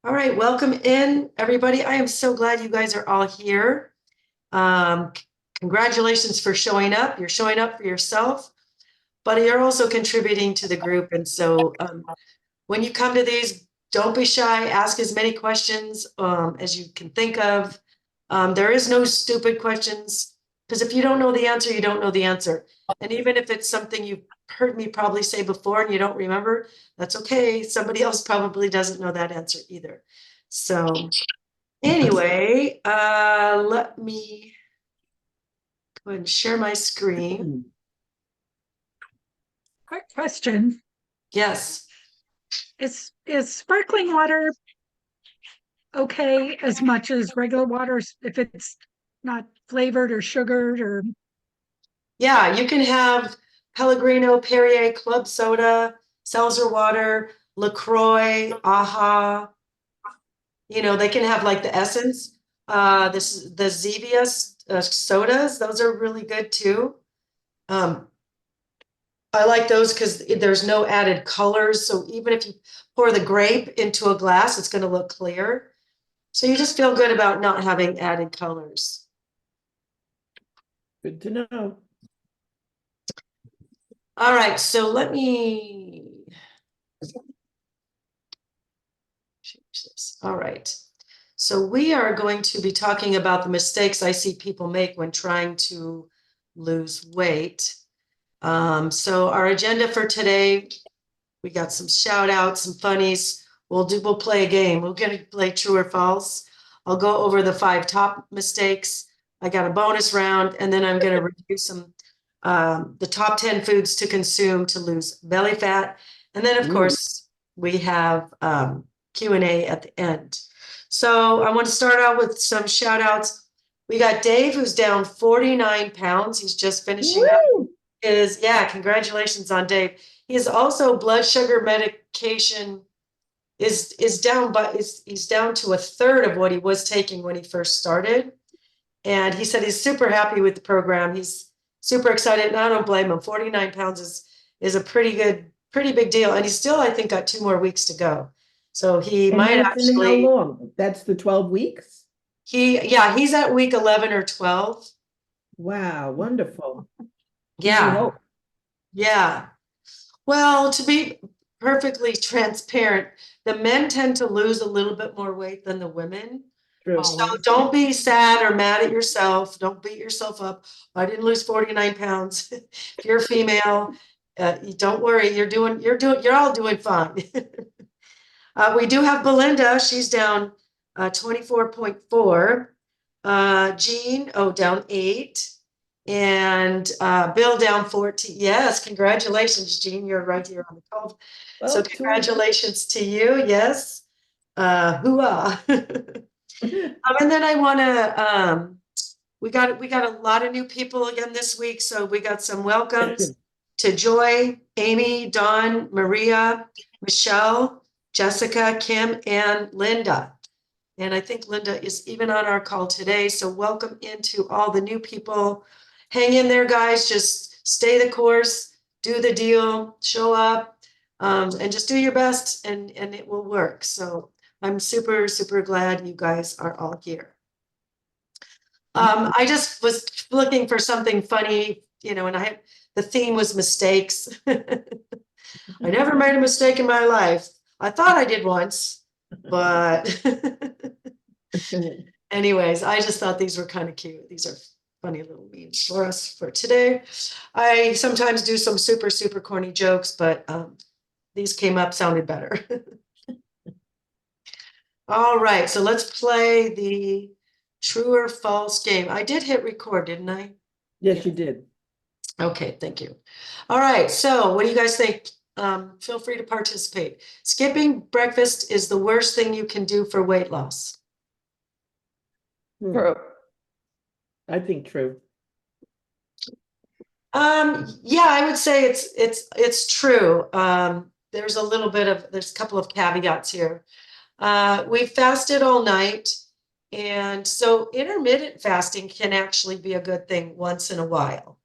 All right, welcome in, everybody. I am so glad you guys are all here. Congratulations for showing up. You're showing up for yourself, but you're also contributing to the group. And so when you come to these, don't be shy. Ask as many questions as you can think of. There is no stupid questions because if you don't know the answer, you don't know the answer. And even if it's something you've heard me probably say before and you don't remember, that's okay. Somebody else probably doesn't know that answer either. So anyway, let me go ahead and share my screen. Quick question. Yes. Is sparkling water okay as much as regular water if it's not flavored or sugared or Yeah, you can have Pellegrino, Perrier, Club Soda, Seltzer water, LaCroix, AHA. You know, they can have like the essence. The Zevia sodas, those are really good too. I like those because there's no added colors. So even if you pour the grape into a glass, it's going to look clear. So you just feel good about not having added colors. Good to know. All right, so let me change this. All right. So we are going to be talking about the mistakes I see people make when trying to lose weight. So our agenda for today, we got some shout outs, some funnies. We'll play a game. We're gonna play true or false. I'll go over the 5 top mistakes. I got a bonus round, and then I'm gonna review some the top 10 foods to consume to lose belly fat. And then of course we have Q&A at the end. So I want to start out with some shout outs. We got Dave, who's down 49 pounds. He's just finishing up congratulations on Dave. He is also blood sugar medication is down, but he's down to a third of what he was taking when he first started. And he said he's super happy with the program. He's super excited, and I don't blame him. 49 pounds is a pretty big deal. And he's still, I think, got 2 more weeks to go. So he And might that's in how actually long? That's the 12 weeks? he's at week 11 or 12. Wow, wonderful. Yeah. Yeah. Well, to be perfectly transparent, the men tend to lose a little bit more weight than the women. True. So don't be sad or mad at yourself. Don't beat yourself up. I didn't lose 49 pounds. If you're female, don't worry. You're all doing fine. We do have Belinda. She's down 24.4. Jean, down 8. And Bill down 14. Yes, congratulations, Jean. You're right here on the call. So congratulations to you. Yes. Hooah. And then I want to, we got a lot of new people again this week. So we got some welcomes to Joy, Amy, Dawn, Maria, Michelle, Jessica, Kim, and Linda. And I think Linda is even on our call today. So welcome into all the new people. Hang in there, guys. Just stay the course, do the deal, show up, and just do your best, and it will work. So I'm super, super glad you guys are all here. I just was looking for something funny, and the theme was mistakes. I never made a mistake in my life. I thought I did once, but anyways, I just thought these were kind of cute. These are funny little memes for us for today. I sometimes do some super, super corny jokes, but these came up, sounded better. All right, so let's play the true or false game. I did hit record, didn't I? Yes, you did. Okay, thank you. All right, so what do you guys think? Feel free to participate. Skipping breakfast is the worst thing you can do for weight loss. True. I think true. Yeah, I would say it's true. There's a couple of caveats here. We fasted all night, and so intermittent fasting can actually be a good thing once in a while.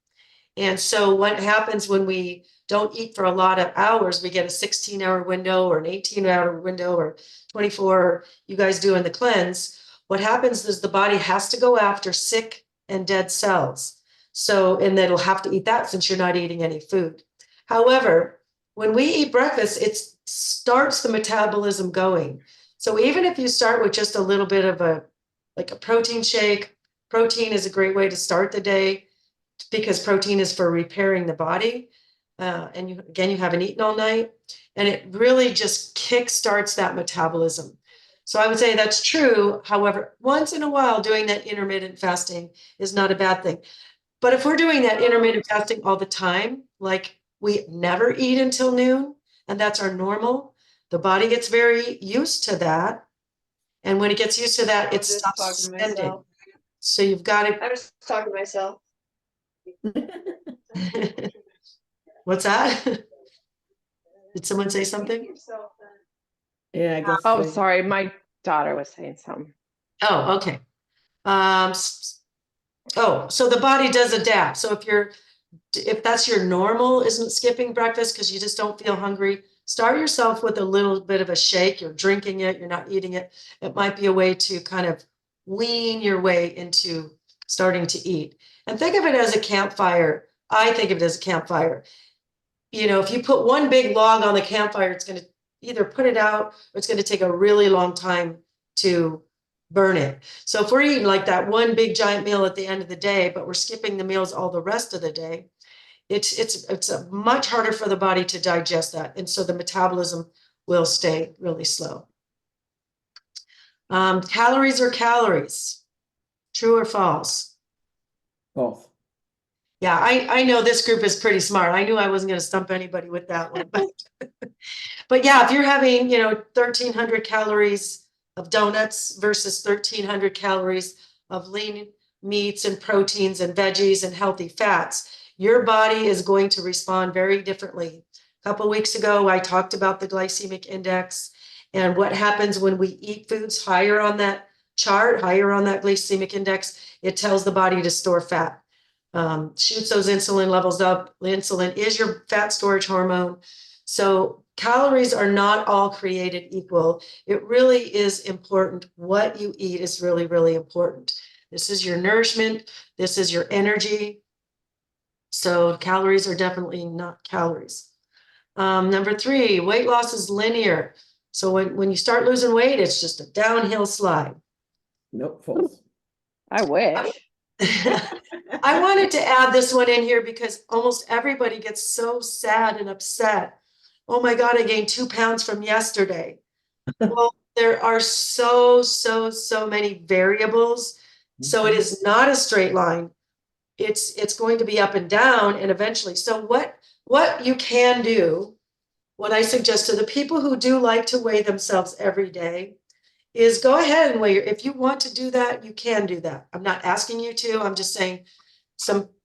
And so what happens when we don't eat for a lot of hours, we get a 16-hour window or an 18-hour window or 24, you guys do in the cleanse. What happens is the body has to go after sick and dead cells. So, and it'll have to eat that since you're not eating any food. However, when we eat breakfast, it starts the metabolism going. So even if you start with just a little bit of a protein shake, protein is a great way to start the day because protein is for repairing the body. And you haven't eaten all night, and it really just kickstarts that metabolism. So I would say that's true. However, once in a while, doing that intermittent fasting is not a bad thing. But if we're doing that intermittent fasting all the time, like we never eat until noon, and that's our normal, the body gets very used to that. And when it gets used to that, I'm it just stops talking to spending. myself. So you've got I'm just talking to myself. to. What's that? Did someone say something? Yeah, I guess. Oh, they- sorry, my daughter was saying something. Oh, okay. So the body does adapt. So if that's your normal, isn't skipping breakfast because you just don't feel hungry, start yourself with a little bit of a shake. You're drinking it, you're not eating it. It might be a way to kind of wean your way into starting to eat. And think of it as a campfire. I think of it as a campfire. You know, if you put one big log on the campfire, it's going to either put it out or it's going to take a really long time to burn it. So if we're eating like that one big giant meal at the end of the day, but we're skipping the meals all the rest of the day, it's a much harder for the body to digest that. And so the metabolism will stay really slow. Calories are calories. True or false? Both. Yeah, I know this group is pretty smart. I knew I wasn't going to stump anybody with that one. But yeah, if you're having, 1,300 calories of donuts versus 1,300 calories of lean meats and proteins and veggies and healthy fats, your body is going to respond very differently. A couple of weeks ago, I talked about the glycemic index and what happens when we eat foods higher on that chart, higher on that glycemic index. It tells the body to store fat. Shoots those insulin levels up. Insulin is your fat storage hormone. So calories are not all created equal. It really is important. What you eat is really, really important. This is your nourishment. This is your energy. So calories are definitely not calories. Number 3, weight loss is linear. So when you start losing weight, it's just a downhill slide. Nope, false. I wish. I wanted to add this one in here because almost everybody gets so sad and upset. Oh my God, I gained 2 pounds from yesterday. Well, there are so many variables. So it is not a straight line. It's going to be up and down and eventually. So what you can do, what I suggest to the people who do like to weigh themselves every day, is go ahead and weigh. If you want to do that, you can do that. I'm not asking you to. I'm just saying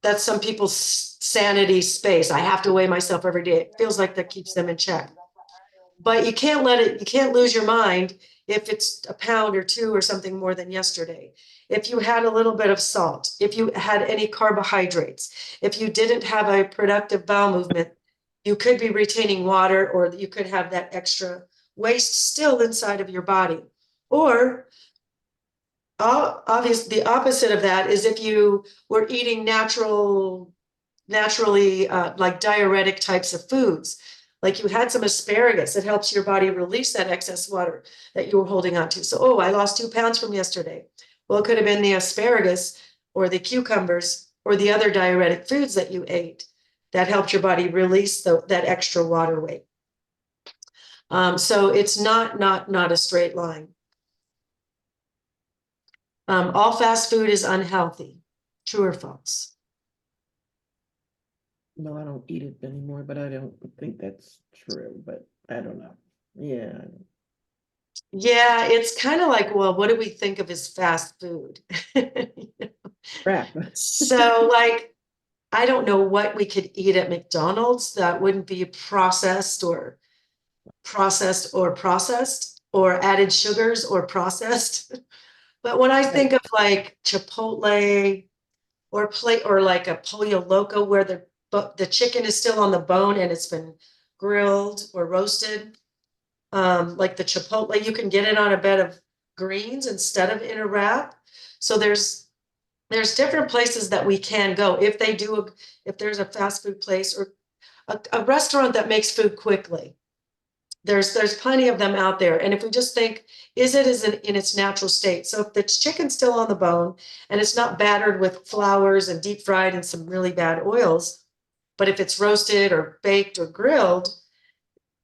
that's some people's sanity space. I have to weigh myself every day. It feels like that keeps them in check. But you can't lose your mind if it's a pound or 2 or something more than yesterday. If you had a little bit of salt, if you had any carbohydrates, if you didn't have a productive bowel movement, you could be retaining water, or you could have that extra waste still inside of your body. Or obviously the opposite of that is if you were eating naturally like diuretic types of foods, like you had some asparagus, it helps your body release that excess water that you were holding on to. So, I lost 2 pounds from yesterday. Well, it could have been the asparagus or the cucumbers or the other diuretic foods that you ate that helped your body release that extra water weight. So it's not a straight line. All fast food is unhealthy. True or false? No, I don't eat it anymore, but I don't think that's true, but I don't know. Yeah. Yeah, it's kind of like, well, what do we think of as fast food? Crap. So like, I don't know what we could eat at McDonald's that wouldn't be processed or added sugars or processed. But when I think of like Chipotle, or plate, or like a pollo loco where the chicken is still on the bone and it's been grilled or roasted. Like the chipotle, you can get it on a bed of greens instead of in a wrap. So there's different places that we can go if there's a fast food place or a restaurant that makes food quickly. There's plenty of them out there. And if we just think, is it in its natural state? So if the chicken's still on the bone and it's not battered with flours and deep fried and some really bad oils, but if it's roasted or baked or grilled,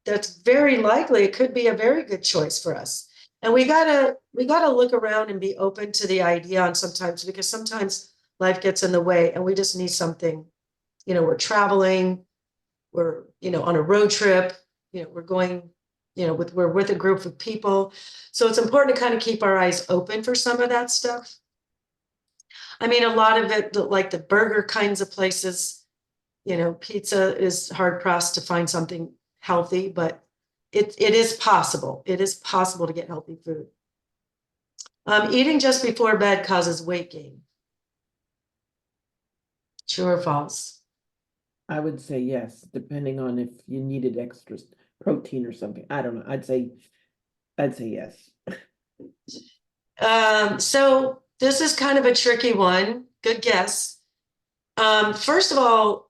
that's very likely it could be a very good choice for us. And we gotta look around and be open to the idea on sometimes, because sometimes life gets in the way and we just need something. We're traveling, we're, on a road trip, we're going, we're with a group of people. So it's important to kind of keep our eyes open for some of that stuff. I mean, a lot of it, like the burger kinds of places, pizza is hard pressed to find something healthy, but it is possible. It is possible to get healthy food. Eating just before bed causes weight gain. True or false? I would say yes, depending on if you needed extra protein or something. I don't know. I'd say yes. So this is kind of a tricky one. Good guess. First of all,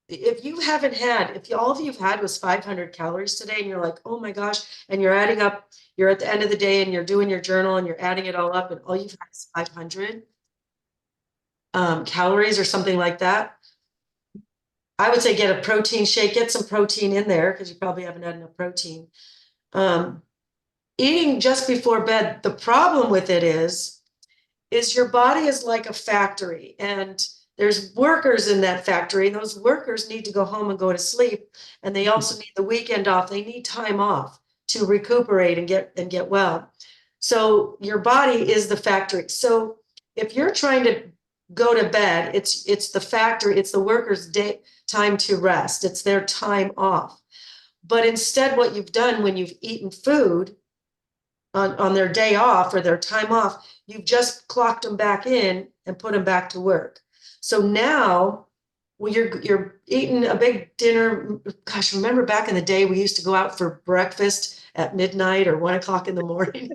if all of you've had was 500 calories today and you're like, oh my gosh, and you're adding up, you're at the end of the day and you're doing your journal and you're adding it all up and all you've had is 500 calories or something like that, I would say get a protein shake, get some protein in there because you probably haven't had enough protein. Eating just before bed, the problem with it is your body is like a factory and there's workers in that factory, and those workers need to go home and go to sleep. And they also need the weekend off. They need time off to recuperate and get well. So your body is the factory. So if you're trying to go to bed, it's the factory, it's the workers' day time to rest. It's their time off. But instead, what you've done when you've eaten food on their day off or their time off, you've just clocked them back in and put them back to work. So now when you're eating a big dinner, gosh, remember back in the day, we used to go out for breakfast at midnight or 1 o'clock in the morning.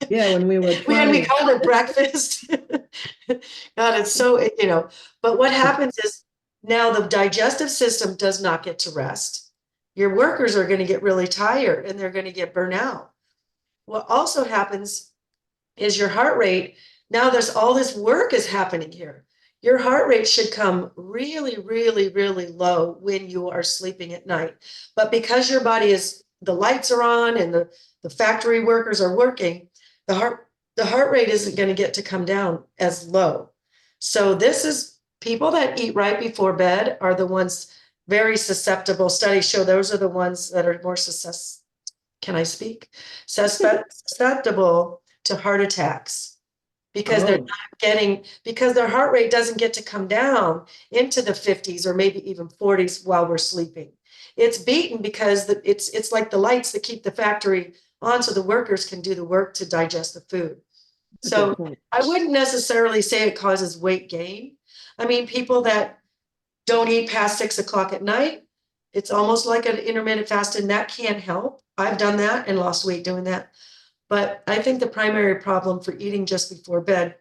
Yeah, when we were we called it breakfast. God, it's so, but what happens is now the digestive system does not get to rest. Your workers are going to get really tired and they're going to get burnt out. What also happens is your heart rate, now there's all this work is happening here. Your heart rate should come really, really, really low when you are sleeping at night. But because your body the lights are on and the factory workers are working, the heart rate isn't going to get to come down as low. So this is people that eat right before bed are the ones very susceptible. Studies show those are the ones that are more susceptible to heart attacks. Because they're not because their heart rate doesn't get to come down into the 50s or maybe even 40s while we're sleeping. It's beaten because it's like the lights that keep the factory on so the workers can do the work to digest the food. So I wouldn't necessarily say it causes weight gain. I mean, people that don't eat past 6 o'clock at night, it's almost like an intermittent fast, and that can help. I've done that and lost weight doing that. But I think the primary problem for eating just before bed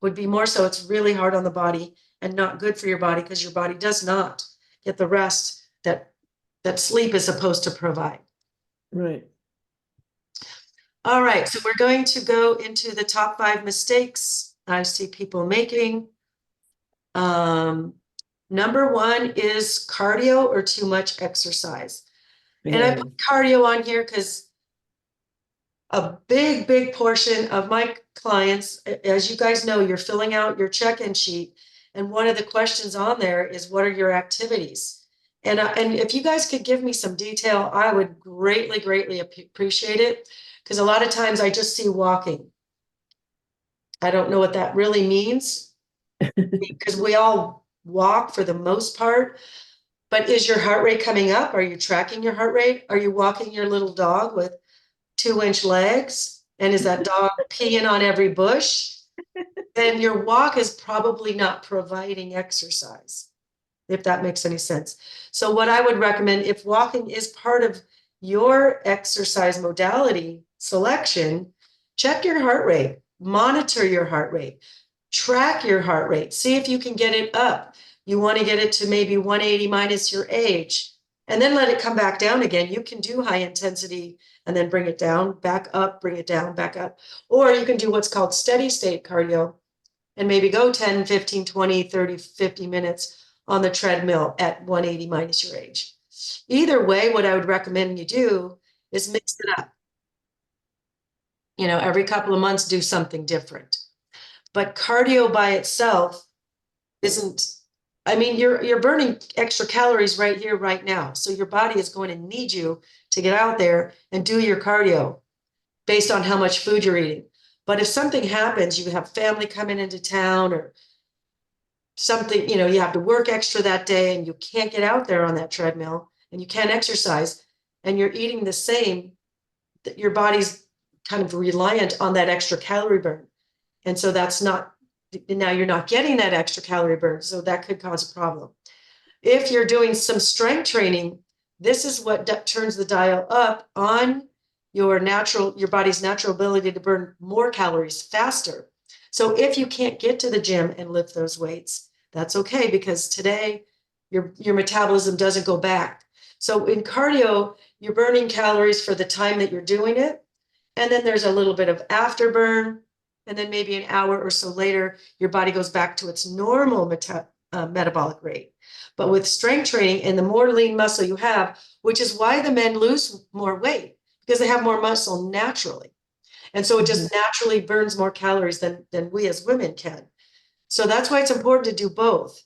would be more so it's really hard on the body and not good for your body because your body does not get the rest that sleep is supposed to provide. Right. All right, so we're going to go into the top 5 mistakes I see people making. Number 1 is cardio or too much exercise. Yeah. And I put cardio on here because a big portion of my clients, as you guys know, you're filling out your check-in sheet. And one of the questions on there is, what are your activities? And if you guys could give me some detail, I would greatly appreciate it. Because a lot of times I just see walking. I don't know what that really means because we all walk for the most part. But is your heart rate coming up? Are you tracking your heart rate? Are you walking your little dog with 2-inch legs? And is that dog peeing on every bush? then your walk is probably not providing exercise, if that makes any sense. So what I would recommend, if walking is part of your exercise modality selection, check your heart rate, monitor your heart rate, track your heart rate, see if you can get it up. You want to get it to maybe 180 minus your age, and then let it come back down again. You can do high intensity and then bring it down, back up, bring it down, back up. Or you can do what's called steady state cardio and maybe go 10, 15, 20, 30, 50 minutes on the treadmill at 180 minus your age. Either way, what I would recommend you do is mix it up. You know, every couple of months, do something different. But cardio by itself isn't, I mean, you're burning extra calories right here, right now. So your body is going to need you to get out there and do your cardio based on how much food you're eating. But if something happens, you have family coming into town or something, you know, you have to work extra that day and you can't get out there on that treadmill and you can't exercise and you're eating the same, that your body's kind of reliant on that extra calorie burn. And so that's not, now you're not getting that extra calorie burn. So that could cause a problem. If you're doing some strength training, this is what turns the dial up on your body's natural ability to burn more calories faster. So if you can't get to the gym and lift those weights, that's okay, because today your metabolism doesn't go back. So in cardio, you're burning calories for the time that you're doing it. And then there's a little bit of afterburn. And then maybe an hour or so later, your body goes back to its normal metabolic rate. But with strength training and the more lean muscle you have, which is why the men lose more weight, because they have more muscle naturally. And so it just naturally burns more calories than we as women can. So that's why it's important to do both.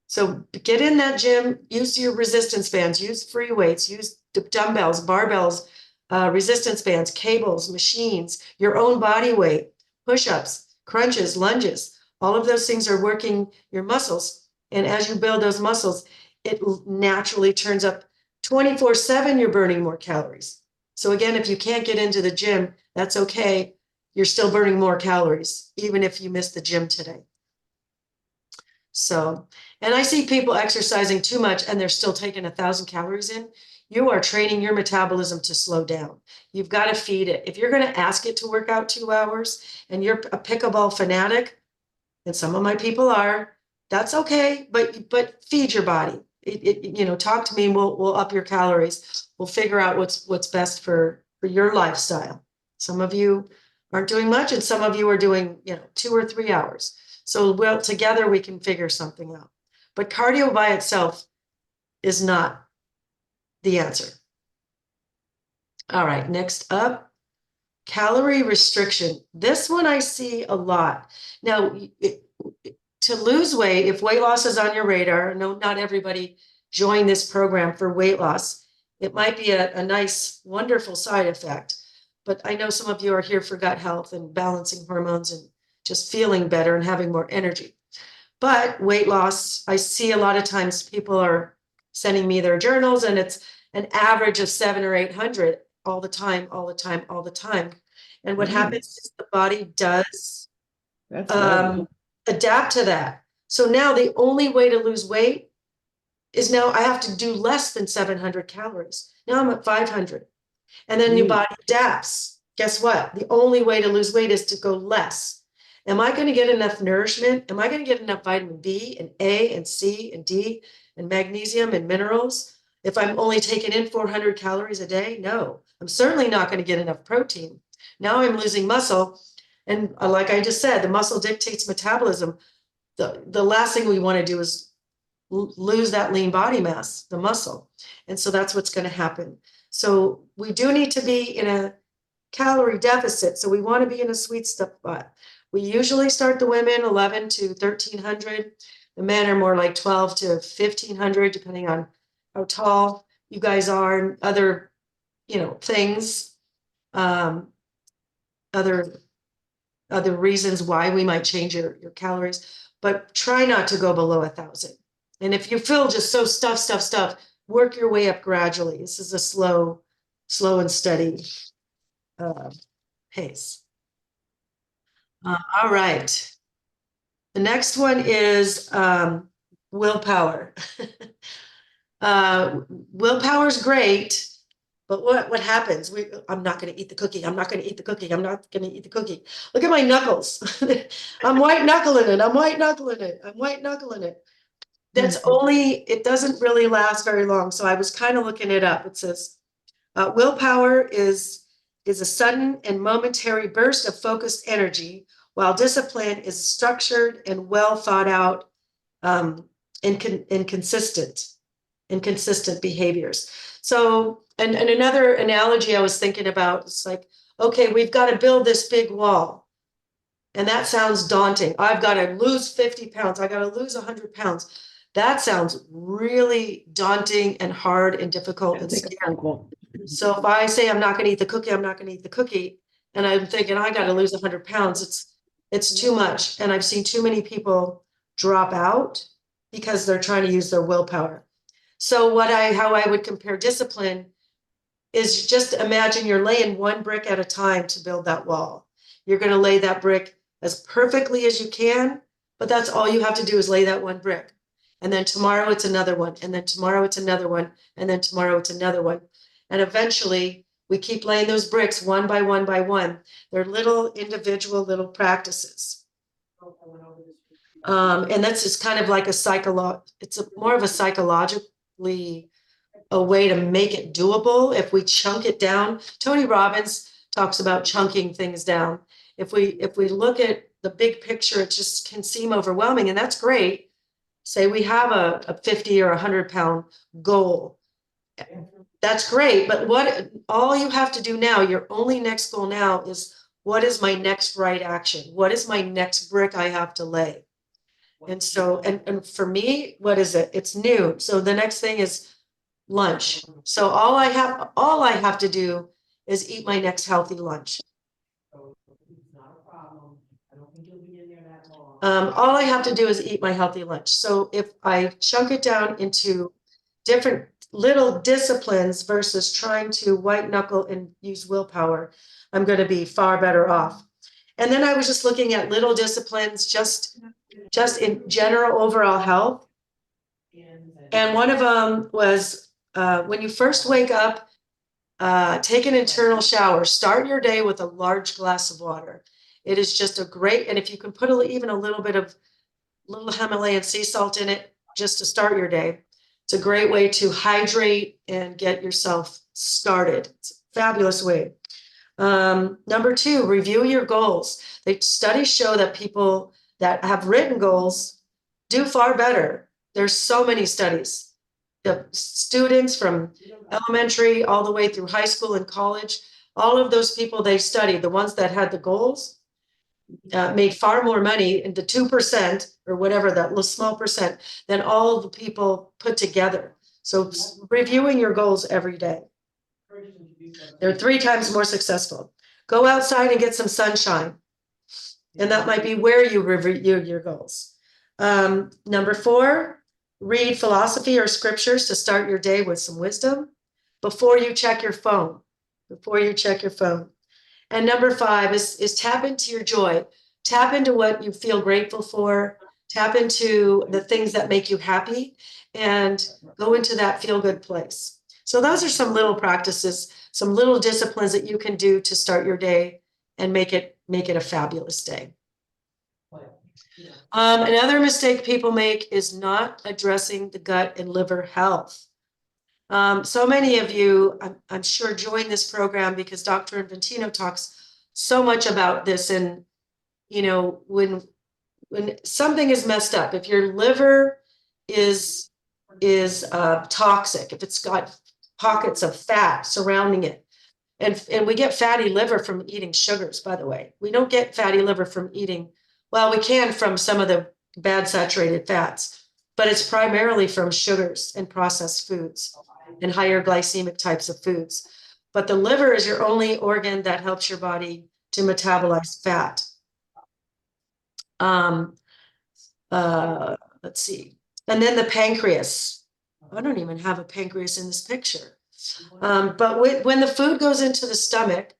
So get in that gym, use your resistance bands, use free weights, use dumbbells, barbells, resistance bands, cables, machines, your own body weight, push-ups, crunches, lunges. All of those things are working your muscles. And as you build those muscles, it naturally turns up 24/7, you're burning more calories. So again, if you can't get into the gym, that's okay. You're still burning more calories, even if you missed the gym today. So, and I see people exercising too much and they're still taking 1,000 calories in. You are training your metabolism to slow down. You've got to feed it. If you're going to ask it to work out 2 hours and you're a pickleball fanatic, and some of my people are, that's okay, but feed your body. You know, talk to me and we'll up your calories. We'll figure out what's best for your lifestyle. Some of you aren't doing much and some of you are doing, you know, 2 or 3 hours. So together we can figure something out. But cardio by itself is not the answer. All right, next up, calorie restriction. This one I see a lot. Now, to lose weight, if weight loss is on your radar, no, not everybody joined this program for weight loss. It might be a nice, wonderful side effect. But I know some of you are here for gut health and balancing hormones and just feeling better and having more energy. But weight loss, I see a lot of times people are sending me their journals and it's an average of 700 or 800 all the time. And what happens is the body does adapt to that. So now the only way to lose weight is now I have to do less than 700 calories. Now I'm at 500. And then your body adapts. Guess what? The only way to lose weight is to go less. Am I going to get enough nourishment? Am I going to get enough vitamin B and A and C and D and magnesium and minerals if I'm only taking in 400 calories a day? No, I'm certainly not going to get enough protein. Now I'm losing muscle. And like I just said, the muscle dictates metabolism. The last thing we want to do is lose that lean body mass, the muscle. And so that's what's going to happen. So we do need to be in a calorie deficit. So we want to be in a sweet spot. We usually start the women 11 to 1,300. The men are more like 12 to 1,500, depending on how tall you guys are and other, you know, things, other reasons why we might change your calories. But try not to go below 1,000. And if you feel just so stuff, work your way up gradually. This is a slow and steady pace. All right. The next one is willpower. Willpower is great, but what happens? I'm not going to eat the cookie. I'm not going to eat the cookie. I'm not going to eat the cookie. Look at my knuckles. I'm white knuckling it. I'm white knuckling it. I'm white knuckling it. That's only, it doesn't really last very long. So I was kind of looking it up. It says, willpower is a sudden and momentary burst of focused energy, while discipline is structured and well thought out, and consistent behaviors. So, and another analogy I was thinking about is like, okay, we've got to build this big wall. And that sounds daunting. I've got to lose 50 pounds. I got to lose 100 pounds. That sounds really daunting and hard and difficult and scary. So if I say I'm not going to eat the cookie, I'm not going to eat the cookie, and I'm thinking I got to lose 100 pounds, it's too much. And I've seen too many people drop out because they're trying to use their willpower. So how I would compare discipline is just imagine you're laying one brick at a time to build that wall. You're going to lay that brick as perfectly as you can, but that's all you have to do is lay that one brick. And then tomorrow it's another one, and then tomorrow it's another one, and then tomorrow it's another one. And eventually we keep laying those bricks one by one by one. They're little individual little practices. And that's just kind of like more of a psychologically a way to make it doable. If we chunk it down, Tony Robbins talks about chunking things down. If we look at the big picture, it just can seem overwhelming, and that's great. Say we have a 50 or 100 pound goal. That's great, but all you have to do now, your only next goal now is, what is my next right action? What is my next brick I have to lay? And so, and for me, what is it? It's noon. So the next thing is lunch. So all I have to do is eat my next healthy lunch. All I have to do is eat my healthy lunch. So if I chunk it down into different little disciplines versus trying to white knuckle and use willpower, I'm going to be far better off. And then I was just looking at little disciplines, just in general overall health. And one of them was when you first wake up, take an internal shower. Start your day with a large glass of water. It is just a great, and if you can put even a little bit of little Himalayan sea salt in it just to start your day, it's a great way to hydrate and get yourself started. It's a fabulous way. Number 2, review your goals. Studies show that people that have written goals do far better. There's so many studies. The students from elementary all the way through high school and college, all of those people they studied, the ones that had the goals, made far more money in the 2% or whatever, that small percent, than all the people put together. So reviewing your goals every day. They're 3 times more successful. Go outside and get some sunshine. And that might be where you review your goals. Number 4, read philosophy or scriptures to start your day with some wisdom before you check your phone. And number 5 is tap into your joy. Tap into what you feel grateful for. Tap into the things that make you happy and go into that feel-good place. So those are some little practices, some little disciplines that you can do to start your day and make it a fabulous day. Another mistake people make is not addressing the gut and liver health. So many of you, I'm sure, joined this program because Dr. Inventino talks so much about this. And, you know, when something is messed up, if your liver is toxic, if it's got pockets of fat surrounding it, and we get fatty liver from eating sugars, by the way. We don't get fatty liver from eating, well, we can from some of the bad saturated fats, but it's primarily from sugars and processed foods and higher glycemic types of foods. But the liver is your only organ that helps your body to metabolize fat. Let's see. And then the pancreas. I don't even have a pancreas in this picture. But when the food goes into the stomach,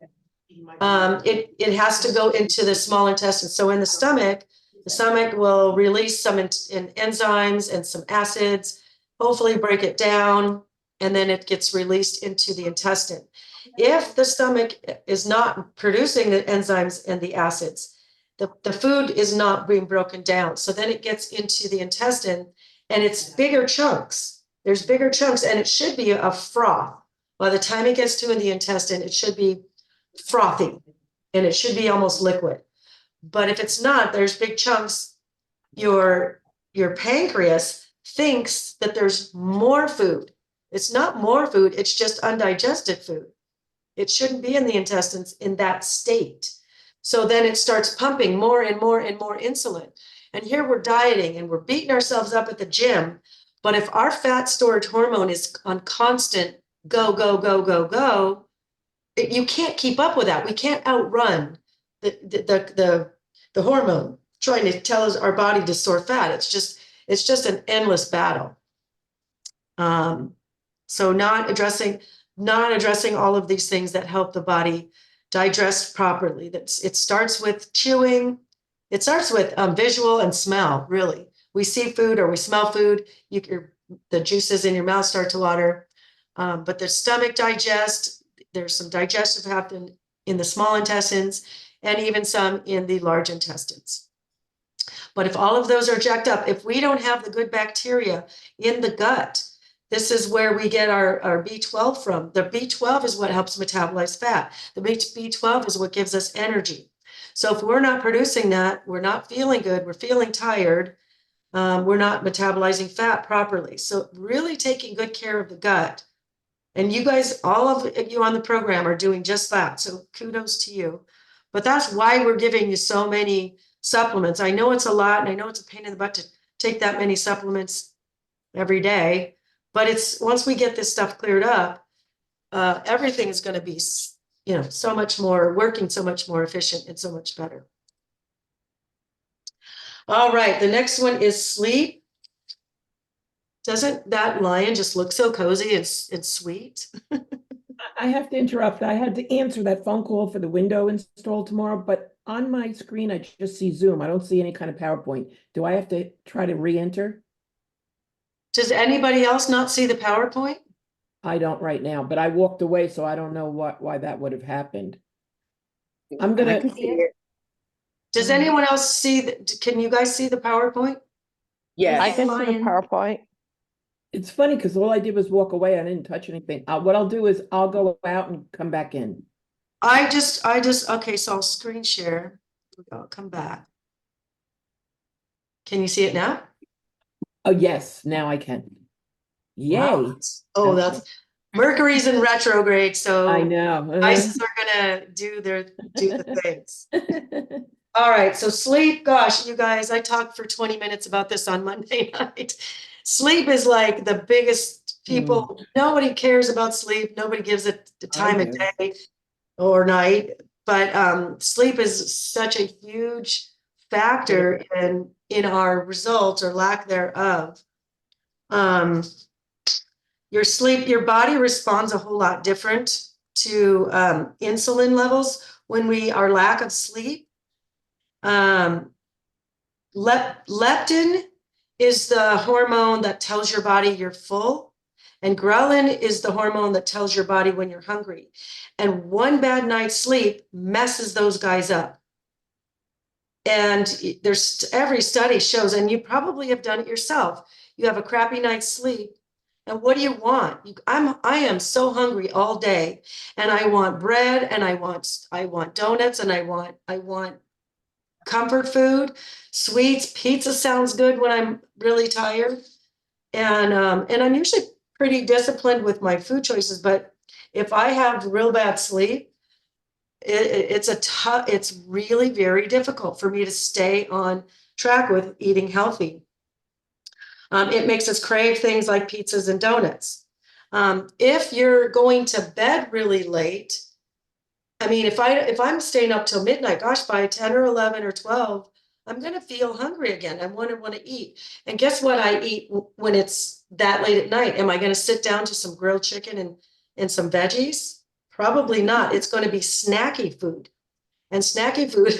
it has to go into the small intestine. So in the stomach, The stomach will release some in enzymes and some acids, hopefully break it down, and then it gets released into the intestine. If the stomach is not producing the enzymes and the acids, the food is not being broken down. So then it gets into the intestine and it's bigger chunks. There's bigger chunks and it should be a froth. By the time it gets to the intestine, it should be frothy and it should be almost liquid. But if it's not, there's big chunks. Your pancreas thinks that there's more food. It's not more food, it's just undigested food. It shouldn't be in the intestines in that state. So then it starts pumping more and more and more insulin. And here we're dieting and we're beating ourselves up at the gym. But if our fat storage hormone is on constant go, go, go, go, go, you can't keep up with that. We can't outrun the hormone trying to tell us our body to store fat. It's just an endless battle. So not addressing all of these things that help the body digest properly. It starts with chewing. It starts with visual and smell, really. We see food or we smell food, the juices in your mouth start to water. But the stomach digests, there's some digestive happen in the small intestines and even some in the large intestines. But if all of those are jacked up, if we don't have the good bacteria in the gut, this is where we get our B12 from. The B12 is what helps metabolize fat. The B12 is what gives us energy. So if we're not producing that, we're not feeling good, we're feeling tired, we're not metabolizing fat properly. So really taking good care of the gut. And you guys, all of you on the program are doing just that. So kudos to you. But that's why we're giving you so many supplements. I know it's a lot and I know it's a pain in the butt to take that many supplements every day. But it's once we get this stuff cleared up, everything is going to be, so much more working, so much more efficient and so much better. All right, the next one is sleep. Doesn't that lion just look so cozy and sweet? I have to interrupt. I had to answer that phone call for the window install tomorrow, but on my screen, I just see Zoom. I don't see any kind of PowerPoint. Do I have to try to re-enter? Does anybody else not see the PowerPoint? I don't right now, but I walked away, so I don't know why that would have happened. I'm gonna. Does anyone else see? Can you guys see the PowerPoint? Yeah, I Yes. can see the PowerPoint. It's funny because all I did was walk away. I didn't touch anything. What I'll do is I'll go out and come back in. Okay, so I'll screen share. I'll come back. Can you see it now? Oh, yes, now I can. Yay. Wow. Oh, that's Mercury's in retrograde, so I know. ISIS are gonna do the things. All right, so sleep, gosh, you guys, I talked for 20 minutes about this on Monday night. Sleep is like the biggest nobody cares about sleep. Nobody gives it the time of day or night, but sleep is such a huge factor in our results or lack thereof. Your body responds a whole lot different to insulin levels when we are lack of sleep. Leptin is the hormone that tells your body you're full, and ghrelin is the hormone that tells your body when you're hungry. And one bad night's sleep messes those guys up. And there's every study shows, and you probably have done it yourself. You have a crappy night's sleep. And what do you want? I am so hungry all day, and I want bread, and I want donuts, and I want comfort food, sweets. Pizza sounds good when I'm really tired, and I'm usually pretty disciplined with my food choices. But if I have real bad sleep, it's really very difficult for me to stay on track with eating healthy. It makes us crave things like pizzas and donuts. If you're going to bed really late, I mean, if I'm staying up till midnight, gosh, by 10 or 11 or 12, I'm going to feel hungry again. I want to eat. And guess what I eat when it's that late at night? Am I going to sit down to some grilled chicken and some veggies? Probably not. It's going to be snacky food. And snacky food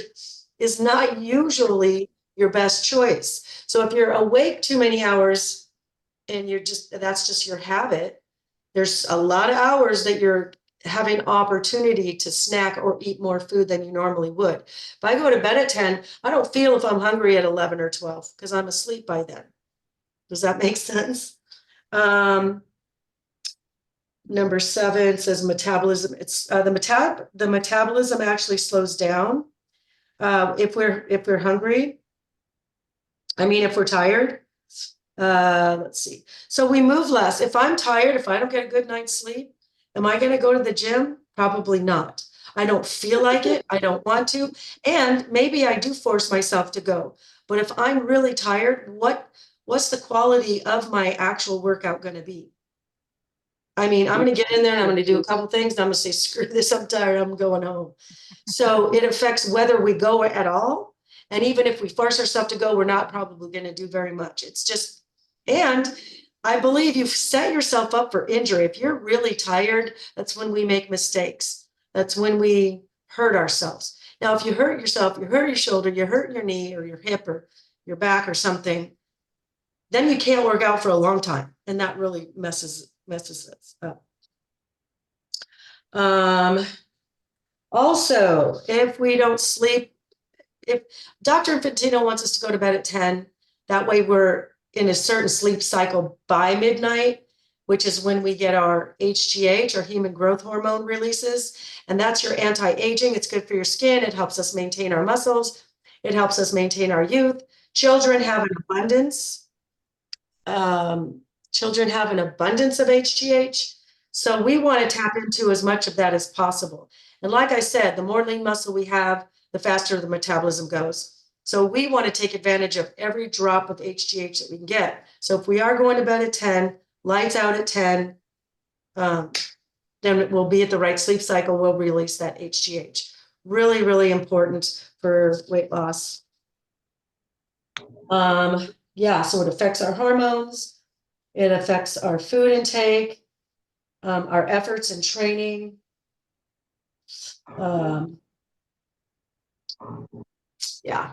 is not usually your best choice. So if you're awake too many hours and that's just your habit, there's a lot of hours that you're having opportunity to snack or eat more food than you normally would. If I go to bed at 10, I don't feel if I'm hungry at 11 or 12 because I'm asleep by then. Does that make sense? Number 7 says metabolism. It's the metabolism actually slows down if we're hungry. I mean, if we're tired. Let's see. So we move less. If I'm tired, if I don't get a good night's sleep, am I going to go to the gym? Probably not. I don't feel like it. I don't want to. And maybe I do force myself to go. But if I'm really tired, what's the quality of my actual workout going to be? I mean, I'm going to get in there and I'm going to do a couple things. And I'm going to say, screw this, I'm tired, I'm going home. So it affects whether we go at all. And even if we force ourselves to go, we're not probably going to do very much. It's just, and I believe you've set yourself up for injury. If you're really tired, that's when we make mistakes. That's when we hurt ourselves. Now, if you hurt yourself, you hurt your shoulder, you hurt your knee or your hip or your back or something, then you can't work out for a long time. And that really messes us up. Also, if we don't sleep, if Dr. Infantino wants us to go to bed at 10, that way we're in a certain sleep cycle by midnight, which is when we get our HGH, our human growth hormone releases. And that's your anti-aging. It's good for your skin. It helps us maintain our muscles. It helps us maintain our youth. Children have an abundance. Children have an abundance of HGH. So we want to tap into as much of that as possible. And like I said, the more lean muscle we have, the faster the metabolism goes. So we want to take advantage of every drop of HGH that we can get. So if we are going to bed at 10, lights out at 10, then it will be at the right sleep cycle. We'll release that HGH. Really, really important for weight loss. Yeah, so it affects our hormones. It affects our food intake, our efforts in training. Yeah.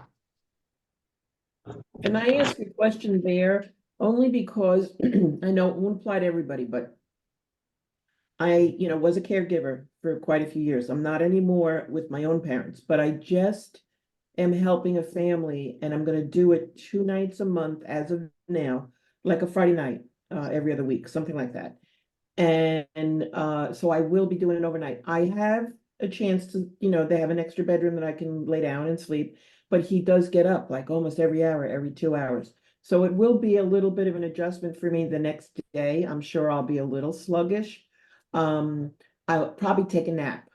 Can I ask a question there? Only because I know it won't apply to everybody, but I, was a caregiver for quite a few years. I'm not anymore with my own parents, but I just am helping a family and I'm going to do it 2 nights a month as of now, like a Friday night, every other week, something like that. And so I will be doing it overnight. I have a chance to, they have an extra bedroom that I can lay down and sleep, but he does get up like almost every hour, every 2 hours. So it will be a little bit of an adjustment for me the next day. I'm sure I'll be a little sluggish. I'll probably take a nap.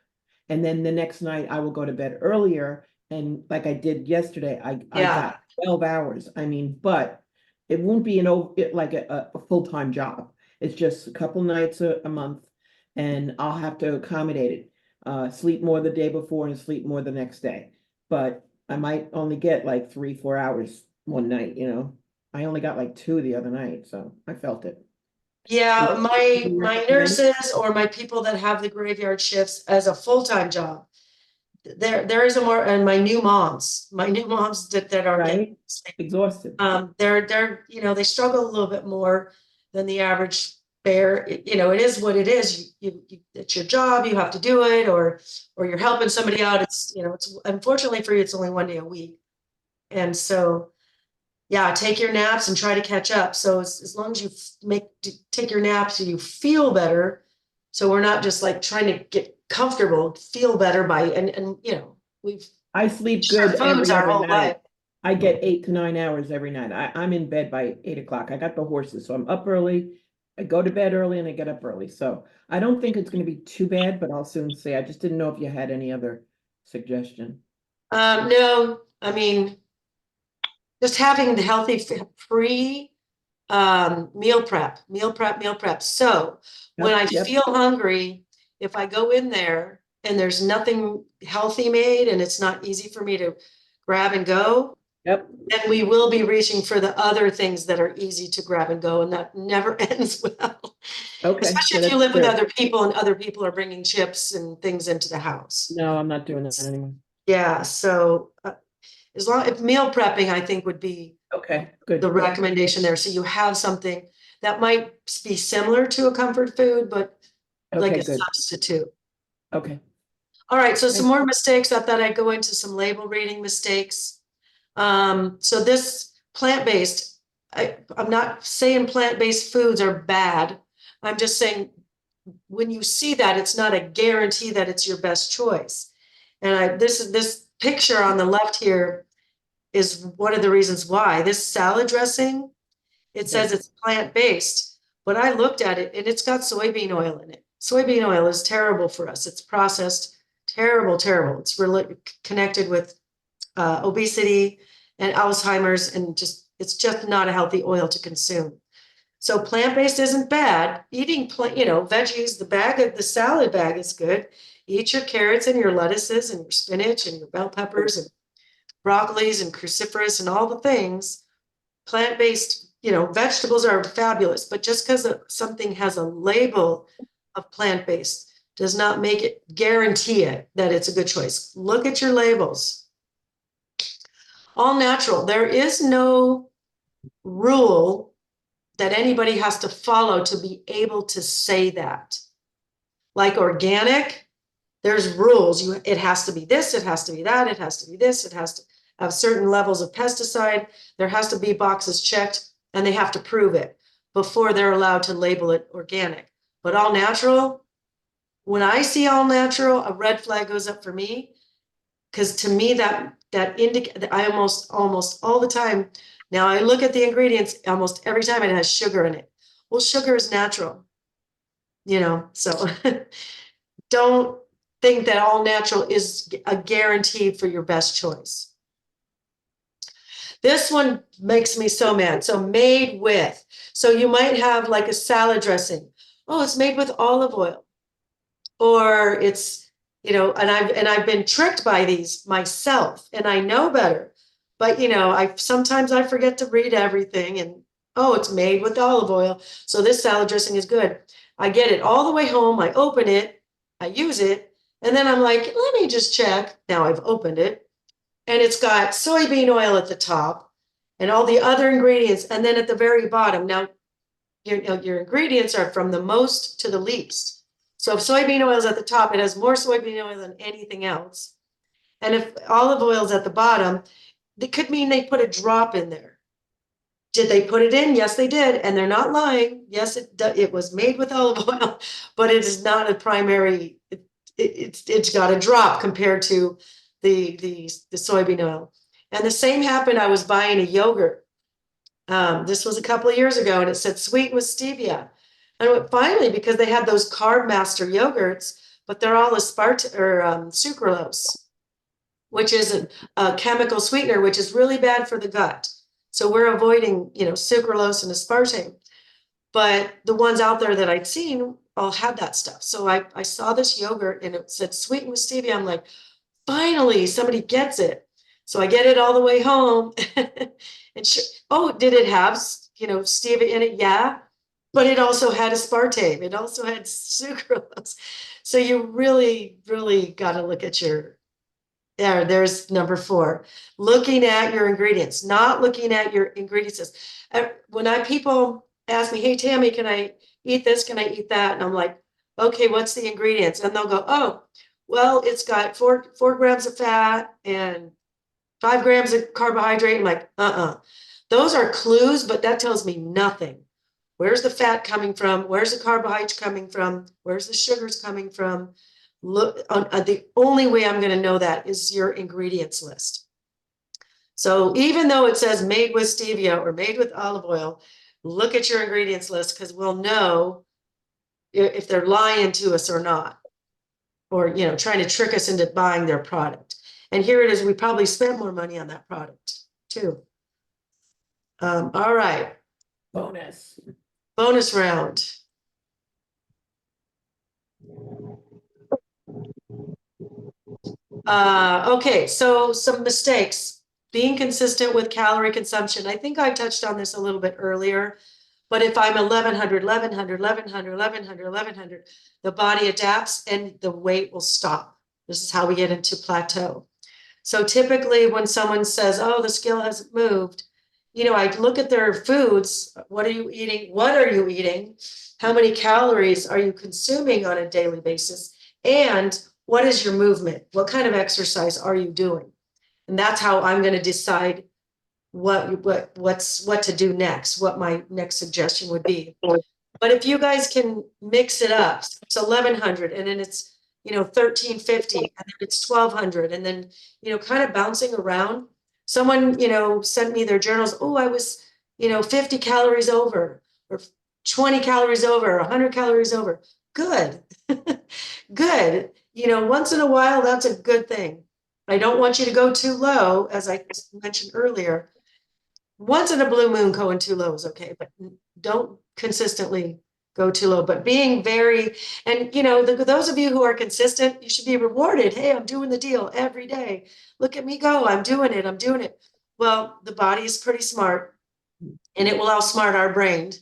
And then the next night I will go to bed earlier. And like I did yesterday, I got 12 hours. I mean, but it won't be like a full-time job. It's just a couple nights a month, and I'll have to accommodate it. Sleep more the day before and sleep more the next day. But I might only get like 3-4 hours one night, I only got like 2 the other night, so I felt it. Yeah, my nurses or my people that have the graveyard shifts as a full-time job, there is a more, and my new moms that are Right, exhausted. they're they struggle a little bit more than the average bear. It is what it is. It's your job, you have to do it, or you're helping somebody out. It's it's unfortunately for you, it's only 1 day a week, and so yeah, take your naps and try to catch up. So as long as you take your naps, you feel better. So we're not just like trying to get comfortable, feel better by, and I sleep good phones our every whole other life. night. I get 8 to 9 hours every night. I'm in bed by 8 o'clock. I got the horses, so I'm up early. I go to bed early and I get up early. So I don't think it's going to be too bad, but I'll soon see. I just didn't know if you had any other suggestion. No, I mean, just having the healthy pre meal prep. So when I Yep. feel hungry, if I go in there and there's nothing healthy made and it's not easy for me to grab and go, Yep. then we will be reaching for the other things that are easy to grab and go, and that never ends well. Okay. Especially if you live with other people and other people are bringing chips and things into the house. No, I'm not doing that anymore. Yeah, so as long, if meal prepping, I think would be Okay, good. the recommendation there. So you have something that might be similar to a comfort food, but like Okay, a good. substitute. Okay. All right, so some Thank more mistakes. I thought I'd go into some label reading mistakes. So this plant-based, I'm not saying plant-based foods are bad. I'm just saying when you see that, it's not a guarantee that it's your best choice. And this picture on the left here is one of the reasons why. This salad dressing, it says it's plant-based, but I looked at it and it's got soybean oil in it. Soybean oil is terrible for us. It's processed, terrible, terrible. It's really connected with obesity and Alzheimer's, and it's just not a healthy oil to consume. So plant-based isn't bad. Eating veggies, the salad bag is good. Eat your carrots and your lettuces and your spinach and your bell peppers and broccolis and cruciferous and all the things. Plant-based, vegetables are fabulous, but just because something has a label of plant-based does not make it guarantee it that it's a good choice. Look at your labels. All natural. There is no rule that anybody has to follow to be able to say that. Like organic, there's rules. It has to be this, it has to be that, it has to be this, it has to have certain levels of pesticide. There has to be boxes checked, and they have to prove it before they're allowed to label it organic. But all natural, when I see all natural, a red flag goes up for me, because to me that indicate, I almost all the time now I look at the ingredients, almost every time it has sugar in it. Well, sugar is natural, so don't think that all natural is a guarantee for your best choice. This one makes me so mad. So made with, so you might have like a salad dressing. Oh, it's made with olive oil, or it's, and I've been tricked by these myself, and I know better, but sometimes I forget to read everything, and oh, it's made with olive oil, so this salad dressing is good. I get it all the way home, I open it, I use it, and then I'm like, let me just check. Now I've opened it, and it's got soybean oil at the top and all the other ingredients, and then at the very bottom. Now your ingredients are from the most to the least. So if soybean oil is at the top, it has more soybean oil than anything else. And if olive oil is at the bottom, it could mean they put a drop in there. Did they put it in? Yes, they did. And they're not lying. Yes, it was made with olive oil, but it is not a primary, it's got a drop compared to the soybean oil. And the same happened. I was buying a yogurt. This was a couple of years ago, and it said sweet with stevia. And I went, finally, because they had those Carb Master yogurts, but they're all sucralose, which is a chemical sweetener, which is really bad for the gut. So we're avoiding, sucralose and aspartame. But the ones out there that I'd seen all had that stuff. So I saw this yogurt and it said sweet with stevia. I'm like, finally, somebody gets it. So I get it all the way home. And oh, did it have, stevia in it? Yeah. But it also had aspartame. It also had sucralose. So you really, really got to look at there's number 4. Looking at your ingredients, not looking at your ingredients list. When people ask me, hey, Tammy, can I eat this? Can I eat that? And I'm like, okay, what's the ingredients? And they'll go, oh, well, it's got 4 grams of fat and 5 grams of carbohydrate. I'm like, those are clues, but that tells me nothing. Where's the fat coming from? Where's the carbohydrates coming from? Where's the sugars coming from? Look, the only way I'm going to know that is your ingredients list. So even though it says made with stevia or made with olive oil, look at your ingredients list, because we'll know if they're lying to us or not, or trying to trick us into buying their product. And here it is. We probably spent more money on that product too. All right. Bonus round. Okay, so some mistakes. Being consistent with calorie consumption. I think I touched on this a little bit earlier, but if I'm 1100, the body adapts and the weight will stop. This is how we get into plateau. So typically when someone says, oh, the scale hasn't moved, you know, I look at their foods. What are you eating? What are you eating? How many calories are you consuming on a daily basis? And what is your movement? What kind of exercise are you doing? And that's how I'm going to decide what to do next, what my next suggestion would be. But if you guys can mix it up, it's 1,100 and then it's, you know, 1,350 and then it's 1,200 and then, you know, kind of bouncing around. Someone, you know, sent me their journals. Oh, I was, you know, 50 calories over or 20 calories over, 100 calories over. Good. Good. You know, once in a while, that's a good thing. I don't want you to go too low, as I mentioned earlier. Once in a blue moon, going too low is okay, but don't consistently go too low. But being very, and you know, those of you who are consistent, you should be rewarded. Hey, I'm doing the deal every day. Look at me go. I'm doing it. I'm doing it. Well, the body is pretty smart and it will outsmart our brain.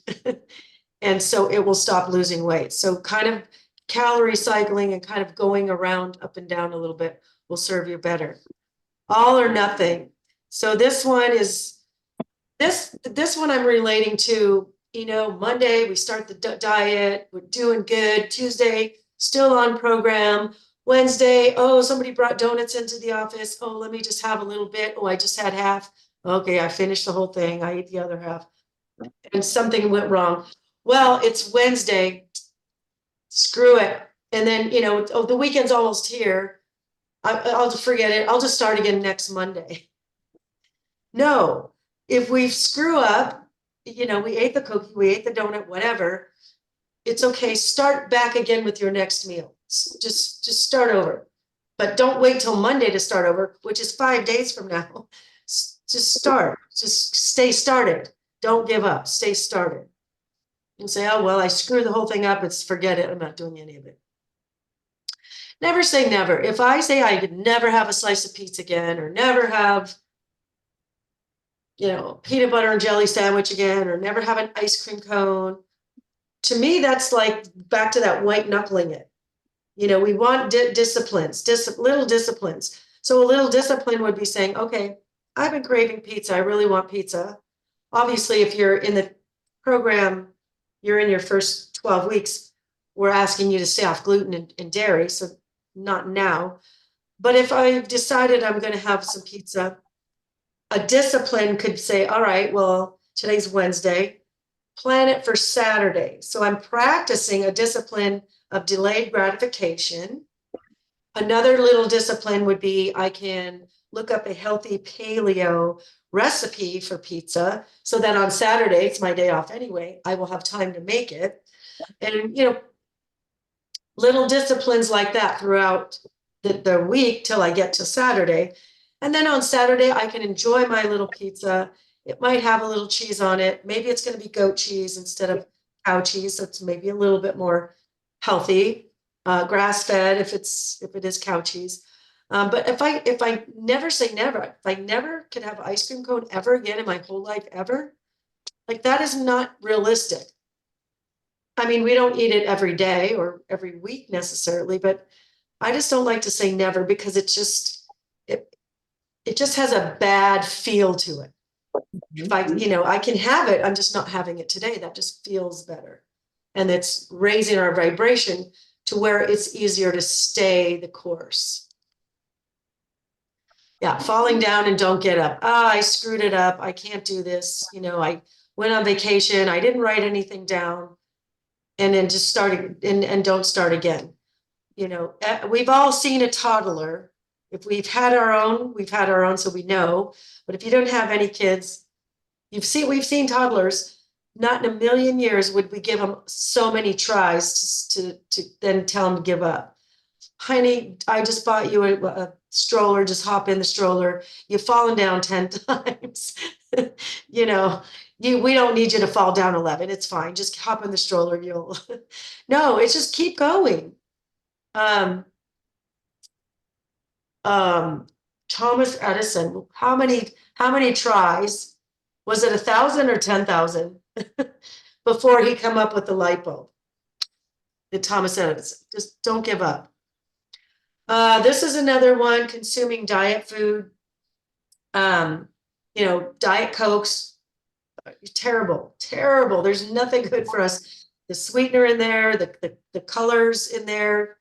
And so it will stop losing weight. So kind of calorie cycling and kind of going around up and down a little bit will serve you better. All or nothing. So this one is, this one I'm relating to, you know, Monday, we start the diet, we're doing good. Tuesday, still on program. Wednesday, oh, somebody brought donuts into the office. Oh, let me just have a little bit. Oh, I just had half. Okay, I finished the whole thing. I ate the other half. And something went wrong. Well, it's Wednesday. Screw it. And then, you know, oh, the weekend's almost here. I'll just forget it. I'll just start again next Monday. No, if we screw up, you know, we ate the cookie, we ate the donut, whatever, it's okay. Start back again with your next meal. Just start over. But don't wait till Monday to start over, which is 5 days from now. Just start. Just stay started. Don't give up. Stay started. And say, oh, well, I screwed the whole thing up. It's forget it. I'm not doing any of it. Never say never. If I say I could never have a slice of pizza again or never have, you know, peanut butter and jelly sandwich again, or never have an ice cream cone. To me, that's like back to that white knuckling it. You know, we want disciplines, little disciplines. So a little discipline would be saying, okay, I've been craving pizza. I really want pizza. Obviously, if you're in the program, you're in your first 12 weeks, we're asking you to stay off gluten and dairy. So not now. But if I've decided I'm going to have some pizza, a discipline could say, all right, well, today's Wednesday, plan it for Saturday. So I'm practicing a discipline of delayed gratification. Another little discipline would be I can look up a healthy paleo recipe for pizza so that on Saturday, it's my day off anyway, I will have time to make it. And, you know, little disciplines like that throughout the week till I get to Saturday. And then on Saturday, I can enjoy my little pizza. It might have a little cheese on it. Maybe it's going to be goat cheese instead of cow cheese. So it's maybe a little bit more healthy, grass-fed if it is cow cheese. But if I never say never, if I never could have ice cream cone ever again in my whole life ever, like that is not realistic. I mean, we don't eat it every day or every week necessarily, but I just don't like to say never because it just has a bad feel to it. If I, you know, I can have it, I'm just not having it today. That just feels better. And it's raising our vibration to where it's easier to stay the course. Yeah, falling down and don't get up. Ah, I screwed it up. I can't do this. You know, I went on vacation. I didn't write anything down. And then just start and don't start again. You know, we've all seen a toddler. If we've had our own, we've had our own, so we know. But if you don't have any kids, we've seen toddlers. Not in a million years would we give them so many tries to then tell them to give up. Honey, I just bought you a stroller. Just hop in the stroller. You've fallen down 10 times. You know, we don't need you to fall down 11. It's fine. Just hop in the stroller. You'll. No, it's just keep going. Thomas Edison, how many tries? Was it 1,000 or 10,000 before he come up with the light bulb? The Thomas Edison. Just don't give up. This is another one, consuming diet food. Diet Cokes, terrible, terrible. There's nothing good for us. The sweetener in there, the colors in there,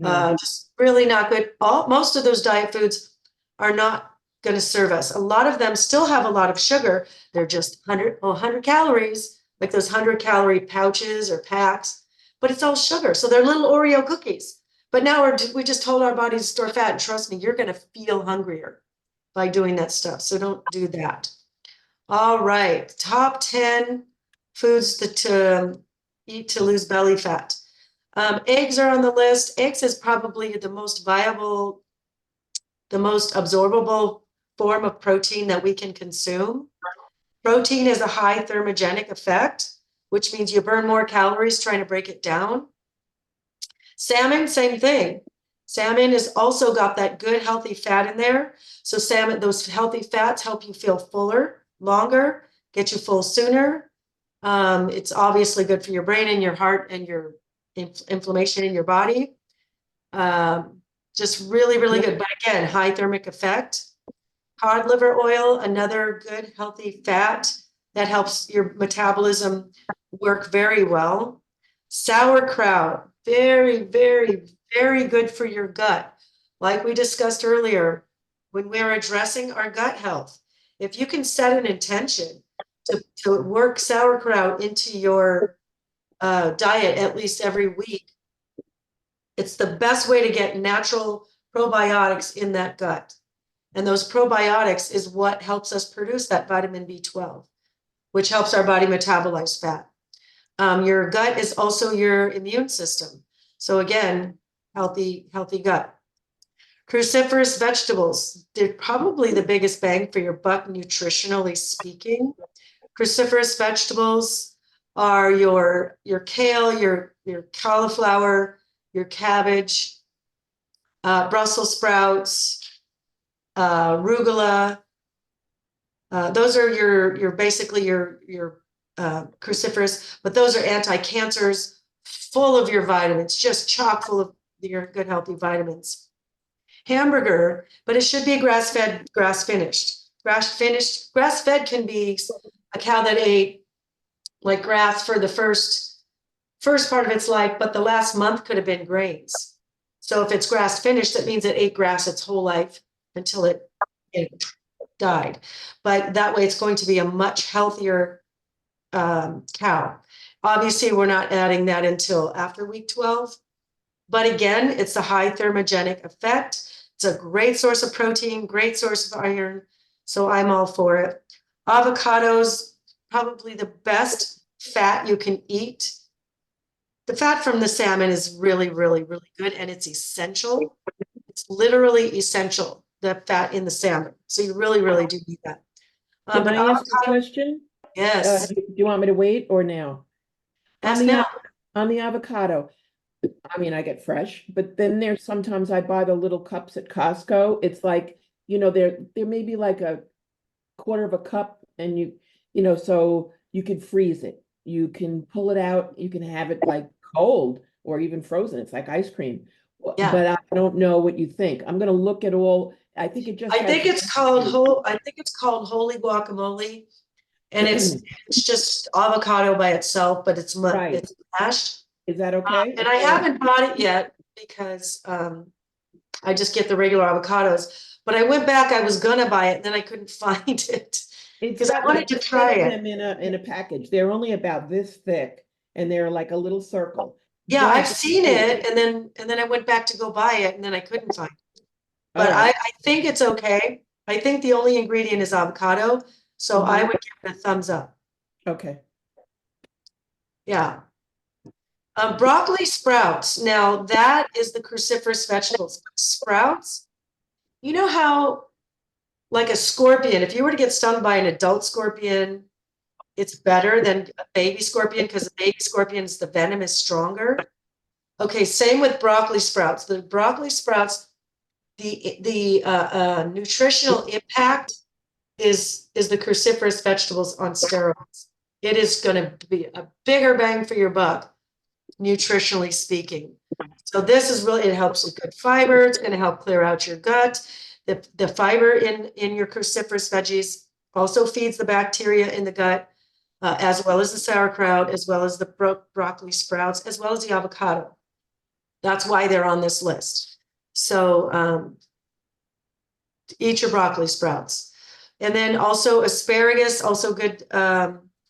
just really not good. Most of those diet foods are not going to serve us. A lot of them still have a lot of sugar. They're just 100 calories, like those 100-calorie pouches or packs, but it's all sugar. So they're little Oreo cookies. But now we just told our bodies to store fat, and trust me, you're going to feel hungrier by doing that stuff. So don't do that. All right, top 10 foods to eat to lose belly fat. Eggs are on the list. Eggs is probably the most viable, the most absorbable form of protein that we can consume. Protein has a high thermogenic effect, which means you burn more calories trying to break it down. Salmon, same thing. Salmon has also got that good healthy fat in there. So salmon, those healthy fats help you feel fuller, longer, get you full sooner. It's obviously good for your brain and your heart and your inflammation in your body. Just really, really good. But again, high thermic effect. Cod liver oil, another good healthy fat that helps your metabolism work very well. Sauerkraut, very, very, very good for your gut. Like we discussed earlier, when we're addressing our gut health, if you can set an intention to work sauerkraut into your diet at least every week, it's the best way to get natural probiotics in that gut. And those probiotics is what helps us produce that vitamin B12, which helps our body metabolize fat. Your gut is also your immune system. So again, healthy gut. Cruciferous vegetables, they're probably the biggest bang for your buck, nutritionally speaking. Cruciferous vegetables are your kale, your cauliflower, your cabbage, Brussels sprouts, arugula. Those are your basically your cruciferous, but those are anti-cancers, full of your vitamins, just chock full of your good healthy vitamins. Hamburger, but it should be grass-fed, grass-finished. Grass-fed can be a cow that ate like grass for the first part of its life, but the last month could have been grains. So if it's grass-finished, that means it ate grass its whole life until it died. But that way it's going to be a much healthier cow. Obviously, we're not adding that until after week 12. But again, it's a high thermogenic effect. It's a great source of protein, great source of iron. So I'm all for it. Avocados, probably the best fat you can eat. The fat from the salmon is really, really, really good, and it's essential. It's literally essential, the fat in the salmon. So you really, really do need that. Can But I ask a question? yes. Do you want me to wait or now? Ask now. On the avocado, I mean, I get fresh, but then there's sometimes I buy the little cups at Costco. It's like, there may be like a quarter of a cup, and so you can freeze it. You can pull it out. You can have it like cold or even frozen. It's like ice cream. Yeah. But I don't know what you think. I'm gonna look at all. I think it just. I think it's called holy guacamole, and it's just avocado by itself, but it's Right. it's mashed. Is that okay? And I haven't bought it yet because I just get the regular avocados. But I went back, I was gonna buy it, and then I couldn't find it because I wanted to try it. Them in a package. They're only about this thick, and they're like a little circle. Yeah, But- I've seen it, and then I went back to go buy it, and then I couldn't find it. But All right. I think it's okay. I think the only ingredient is avocado, so I would give it a thumbs up. Okay. Yeah. Broccoli sprouts. Now that is the cruciferous vegetables. Sprouts, you know how like a scorpion, if you were to get stung by an adult scorpion, it's better than a baby scorpion because the baby scorpions, the venom is stronger. Okay, same with broccoli sprouts. The broccoli sprouts, the nutritional impact is the cruciferous vegetables on steroids. It is going to be a bigger bang for your buck nutritionally speaking. So this is really, it helps with good fiber. It's going to help clear out your gut. The fiber in your cruciferous veggies also feeds the bacteria in the gut, as well as the sauerkraut, as well as the broccoli sprouts, as well as the avocado. That's why they're on this list. So eat your broccoli sprouts. And then also asparagus, also good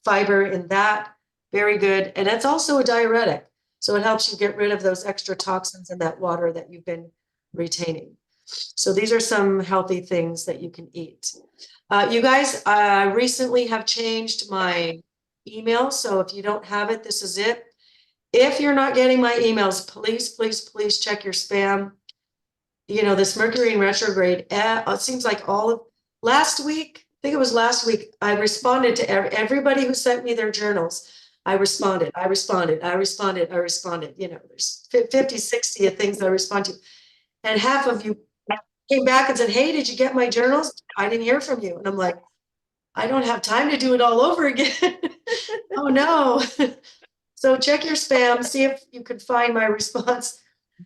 fiber in that. Very good. And it's also a diuretic. So it helps you get rid of those extra toxins in that water that you've been retaining. So these are some healthy things that you can eat. You guys, recently have changed my email. So if you don't have it, this is it. If you're not getting my emails, please, please, please check your spam. You know, this Mercury in retrograde, it seems like last week, I think it was last week, I responded to everybody who sent me their journals. I responded. You know, there's 50, 60 of things I respond to. And half of you came back and said, hey, did you get my journals? I didn't hear from you. And I'm like, I don't have time to do it all over again. Oh no. So check your spam, see if you could find my response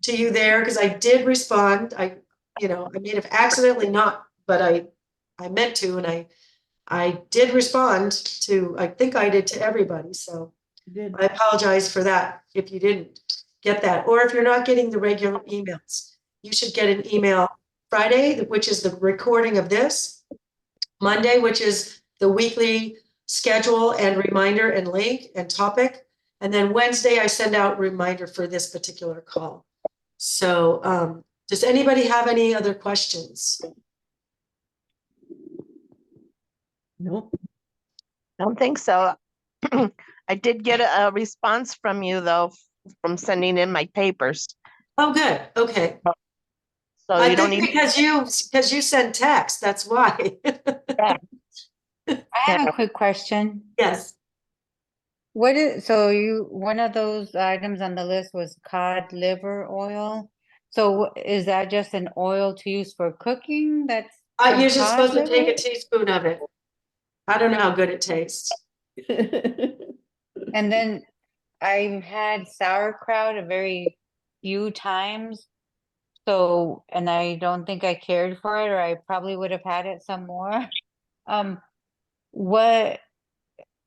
to you there, because I did respond. I may have accidentally not, but I meant to, and I did respond to, I think I did to everybody. So I apologize for that if you didn't get that. Or if you're not getting the regular emails, you should get an email Friday, which is the recording of this, Monday, which is the weekly schedule and reminder and link and topic. And then Wednesday, I send out a reminder for this particular call. So does anybody have any other questions? Nope. I don't think so. I did get a response from you though, from sending in my papers. Oh, good. Okay. So I you don't think need, because you send text, that's why. I have a quick question. Yes. One of those items on the list was cod liver oil. So is that just an oil to use for cooking? That's from You're just cod supposed to take a liver? teaspoon of it. I don't know how good it tastes. And then I've had sauerkraut a very few times. So, and I don't think I cared for it, or I probably would have had it some more. What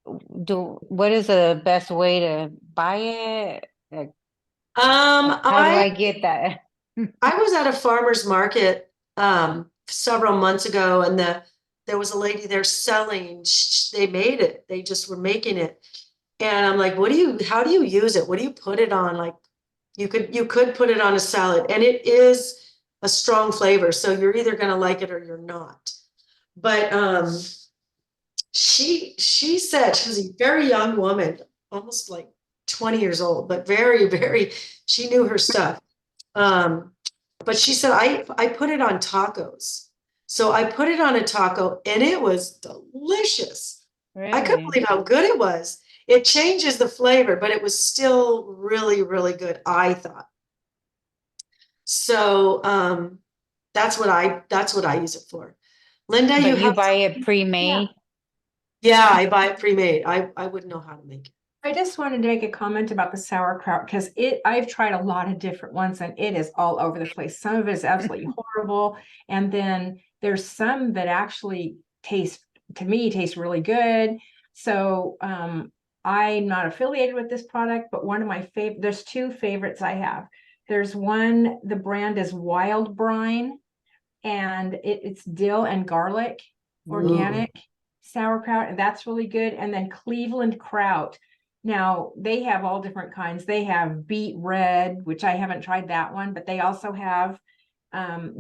is the best way to buy it? Like, how do I get that? I was at a farmer's market several months ago, and there was a lady there selling. They made it. They just were making it, and I'm like, how do you use it? What do you put it on? Like, you could put it on a salad, and it is a strong flavor. So you're either gonna like it or you're not. But she said, she was a very young woman, almost like 20 years old, but very, very, she knew her stuff. But she said, I put it on tacos. So I put it on a taco and it was delicious. I couldn't Really? believe how good it was. It changes the flavor, but it was still really, really good, I thought. So that's what I use it for. Linda, But you have buy it pre-made? Yeah, I buy it pre-made. I wouldn't know how to make it. I just wanted to make a comment about the sauerkraut because I've tried a lot of different ones and it is all over the place. Some of it is absolutely horrible. And then there's some that actually taste really good. So I'm not affiliated with this product, but one of my there's two favorites I have. There's one, the brand is Wild Brine, and it's dill and garlic, organic sauerkraut, and that's really good. And then Cleveland Kraut. Now they have all different kinds. They have beet red, which I haven't tried that one, but they also have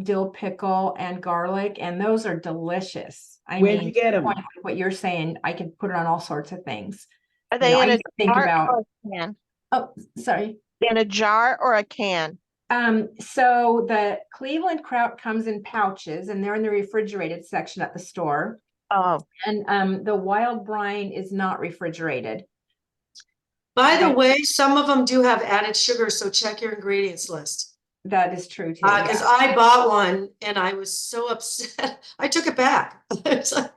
dill pickle and garlic, and those are delicious. Where'd you get them? What you're saying, I could put it on all sorts of things. are they in I a think jar about. or a can? Oh, sorry. In a jar or a can? So the Cleveland Kraut comes in pouches, and they're in the refrigerated section at the store. Oh, And the Wild Brine is not refrigerated. By the way, some of them do have added sugar, so check your ingredients list. That is true too. Because I bought one and I was so upset. I took it back. It's like,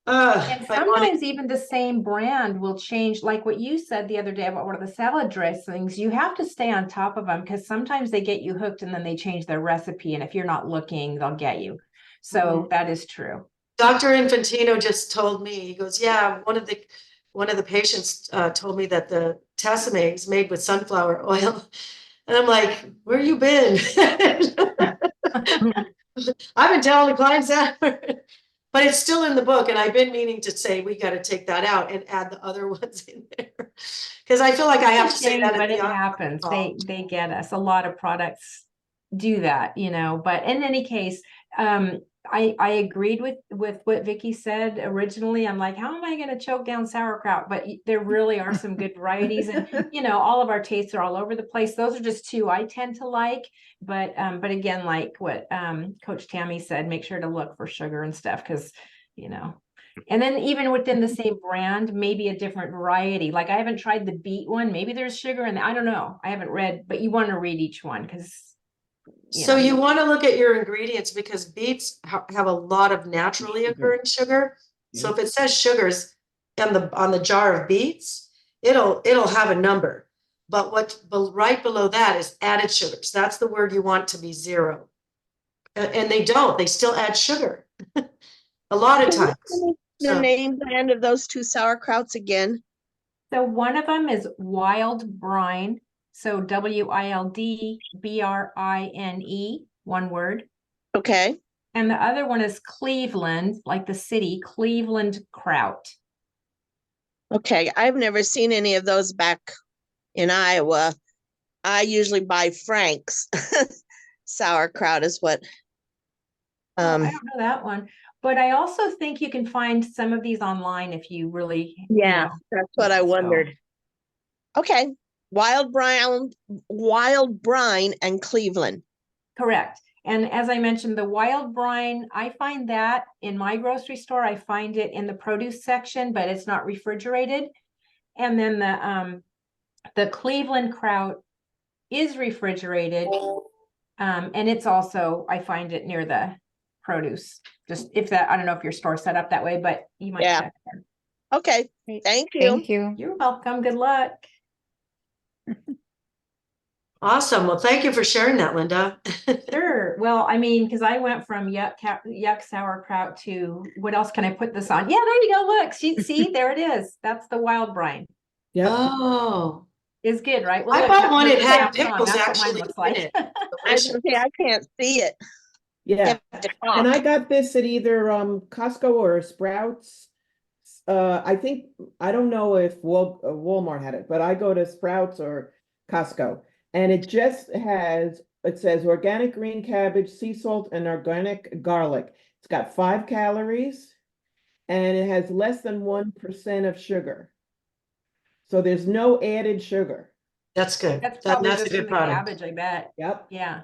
And I want sometimes even the same brand will change, like what you said the other day about one of the salad dressings. You have to stay on top of them because sometimes they get you hooked and then they change their recipe. And if you're not looking, they'll get you. So that is true. Dr. Infantino just told me, he goes, yeah, one of the patients told me that the Tassimate is made with sunflower oil. And I'm like, where you been? I've been telling the clients that, but it's still in the book. And I've been meaning to say, we got to take that out and add the other ones in there. Because I feel like I have to say that. But it happens. They get us. A lot of products do that, you know, but in any case, I agreed with what Vicky said originally. I'm like, how am I going to choke down sauerkraut? But there really are some good varieties, and you know, all of our tastes are all over the place. Those are just two I tend to like. But again, like what Coach Tammy said, make sure to look for sugar and stuff because, you know. And then even within the same brand, maybe a different variety. Like I haven't tried the beet one. Maybe there's sugar in I don't know. I haven't read, but you want to read each one because. So you want to look at your ingredients because beets have a lot of naturally occurring sugar. So if it says sugars on the jar of beets, it'll have a number. But right below that is added sugars. That's the word you want to be 0. And they don't. They still add sugar a lot of times. The name brand of those 2 sauerkrauts again. So one of them is Wild Brine. So WILDBRINE, one word. Okay. And the other one is Cleveland, like the city, Cleveland Kraut. Okay. I've never seen any of those back in Iowa. I usually buy Frank's. Sauerkraut is what. I don't know that one. But I also think you can find some of these online if you really. Yeah, that's what I wondered. Okay. Wild Brine and Cleveland. Correct. And as I mentioned, the Wild Brine, I find that in my grocery store. I find it in the produce section, but it's not refrigerated. And then the Cleveland Kraut is refrigerated. And it's also, I find it near the produce. Just if that, I don't know if your store set up that way, but you might check there. Okay. Thank you. Thank you. You're welcome. Good luck. Awesome. Well, thank you for sharing that, Linda. Sure. Well, I mean, because I went from yuck sauerkraut to what else can I put this on? Yeah, there you go. Look, see, there it is. That's the Wild Brine. Yeah. Oh, Is good, right? I look, bought that's one. the It had snap on. pickles That's what mine actually looks in like. it. I was gonna say, I can't see it. Yeah. And I I got this at either Costco or Sprouts. I think, I don't know if Walmart had it, but I go to Sprouts or Costco. And it just it says organic green cabbage, sea salt, and organic garlic. It's got 5 calories and it has less than 1% of sugar. So there's no added sugar. That's good. That's probably That's a just in good the product. cabbage, I bet. Yep. Yeah.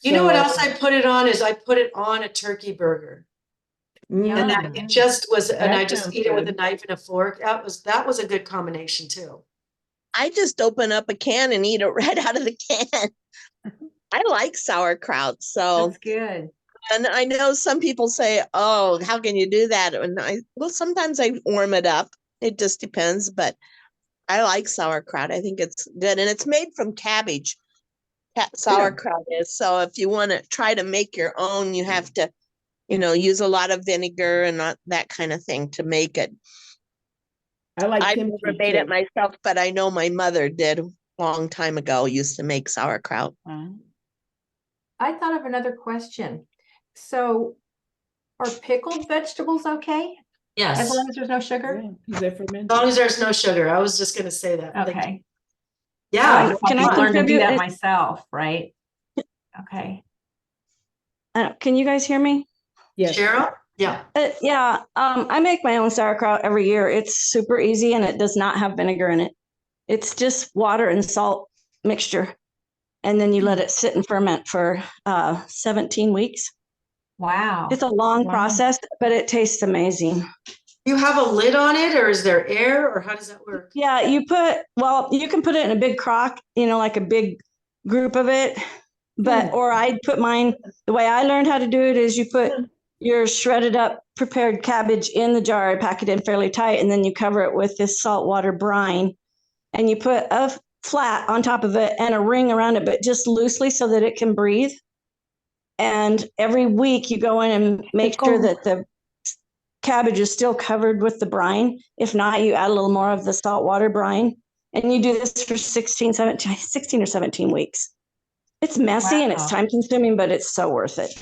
You know what So- else I put it on is I put it on a turkey burger. Mm. And that it just was, and That I just sounds eat it with a good. knife and a fork. That was a good combination too. just open up a can and eat it right out of the can. I like sauerkraut, so. That's good. And I know some people say, oh, how can you do that? And sometimes I warm it up. It just depends, but I like sauerkraut. I think it's good. And it's made from cabbage. Sauerkraut is. So if you want to try to make your own, you have to, use a lot of vinegar and that kind of thing to make it. I like I kimchi never made it too. myself, but I know my mother did a long time ago, used to make sauerkraut. I thought of another question. So are pickled vegetables okay? Yes. As As long as there's no sugar? Yeah, 'cause they're fermented. long as there's no sugar. I was just gonna say that. Like, Okay. yeah. Can I learn to do contribute? that myself, right? Okay. Can you guys hear me? Yes. Cheryl? Yeah. Yeah, I make my own sauerkraut every year. It's super easy and it does not have vinegar in it. It's just water and salt mixture. And then you let it sit and ferment for 17 weeks. Wow. It's a long Wow. process, but it tastes amazing. You have a lid on it or is there air or how does that work? Yeah, you can put it in a big crock, like a big group of it. But, or I'd put mine, the way I learned how to do it is you put your shredded up prepared cabbage in the jar. I pack it in fairly tight, and then you cover it with this saltwater brine, and you put a flat on top of it and a ring around it, but just loosely so that it can breathe. And every week you go in and make sure that the cabbage is still covered with the brine. If not, you add a little more of the saltwater brine, and you do this for 16 or 17 weeks. It's messy and it's Wow. time consuming, but it's so worth it.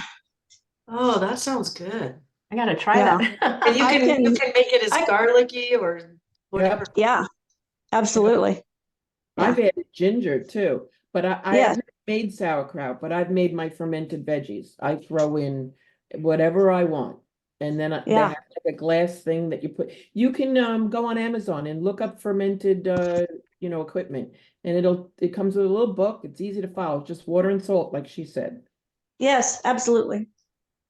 Oh, that sounds good. I gotta try Yeah. that. And you I can can- make it as I- garlicky or whatever. Yeah, absolutely. I've added ginger too, but I Yeah. haven't made sauerkraut, but I've made my fermented veggies. I throw in whatever I want. And then they Yeah. have like a glass thing that you can go on Amazon and look up fermented equipment, and it comes with a little book. It's easy to follow, just water and salt, like she said. Yes, absolutely.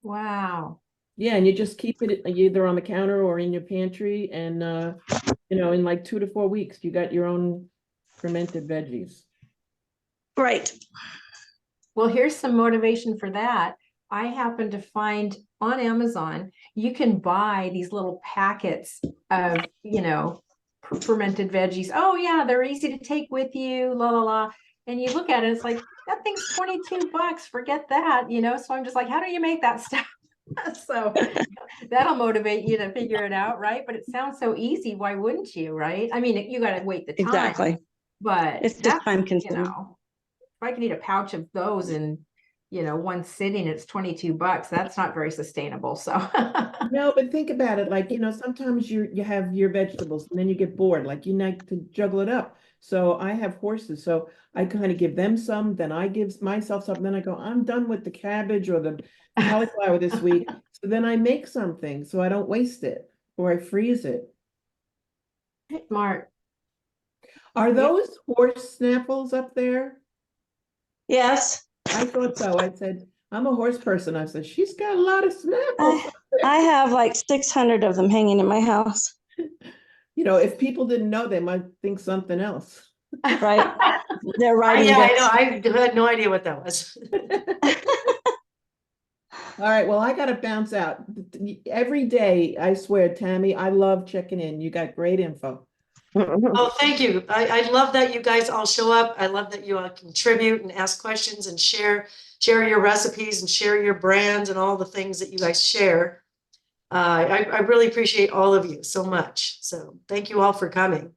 Wow. Yeah, and you just keep it either on the counter or in your pantry, and in like 2 to 4 weeks, you got your own fermented veggies. Right. Well, here's some motivation for that. I happen to find on Amazon, you can buy these little packets of, fermented veggies. Oh yeah, they're easy to take with you, la la la. And you look at it, it's like, that thing's $22. Forget that, So I'm just like, how do you make that stuff? So that'll motivate you to figure it out, right? But it sounds so easy. Why wouldn't you, right? I mean, you got to wait the time. Exactly. But It's just that's, time consuming. if I can eat a pouch of those in, one sitting, it's $22. That's not very sustainable. So No, but think about it, like, sometimes you have your vegetables and then you get bored, like you like to juggle it up. So I have horses, so I kind of give them some, then I give myself some, then I go, I'm done with the cabbage or the cauliflower this week. So then I make something so I don't waste it, or I freeze it. smart. Are those horse snaffles up there? Yes. I thought so. I said, I'm a horse person. I said, she's got a lot of snaffles. I have like 600 of them hanging in my house. If people didn't know, they might think something else. Right. They're riding Yeah, I bits. know. I had no idea what that was. All right, well, I gotta bounce out. Every day, I swear, Tammy, I love checking in. You got great info. Oh, thank you. I love that you guys all show up. I love that you all contribute and ask questions and share your recipes and share your brands and all the things that you guys share. I really appreciate all of you so much. So thank you all for coming.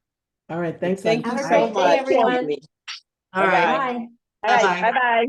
All right, thanks. Thank Ivy. you Have a so great day, much. everyone. Tammy. All right. Bye. All right, Bye-bye. bye-bye.